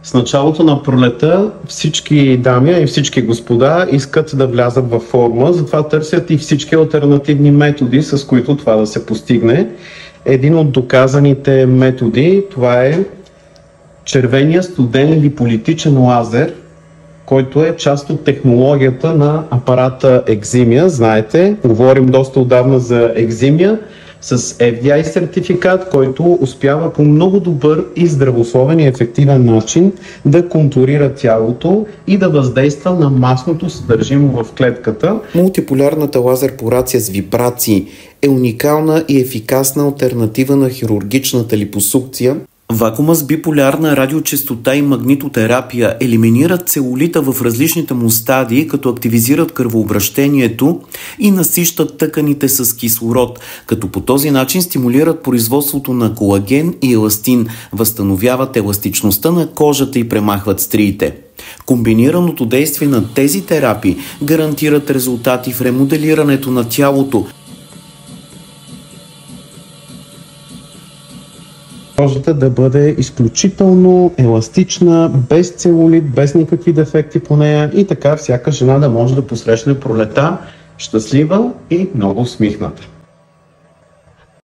С началото на пролета всички дами и всички господа искат да влязат във форма, затова търсят и всички алтернативни методи, с които това да се постигне. Един от доказаните методи, това е червения студен липолитичен лазер, който е част от технологията на апарата Екзимия. Знаете, говорим доста отдавна за Екзимия с FDA сертификат, който успява по много добър и здравословен и ефективен начин да контурира тялото и да въздейства на масното съдържимо в клетката. Мултиполярната лазер порация с вибрации е уникална и ефикасна алтернатива на хирургичната липосукция. Вакуума с биполярна радиочестота и магнитотерапия елиминират целулита в различните му стадии, като активизират кръвообращението и насищат тъканите с кислород, като по този начин стимулират производството на колаген и еластин, възстановяват еластичността на кожата и премахват стриите. Комбинираното действие на тези терапии гарантират резултати в ремоделирането на тялото. Кожата да бъде изключително еластична, без целулит, без никакви дефекти по нея и така всяка жена да може да посрещне пролета щастлива и много усмихната.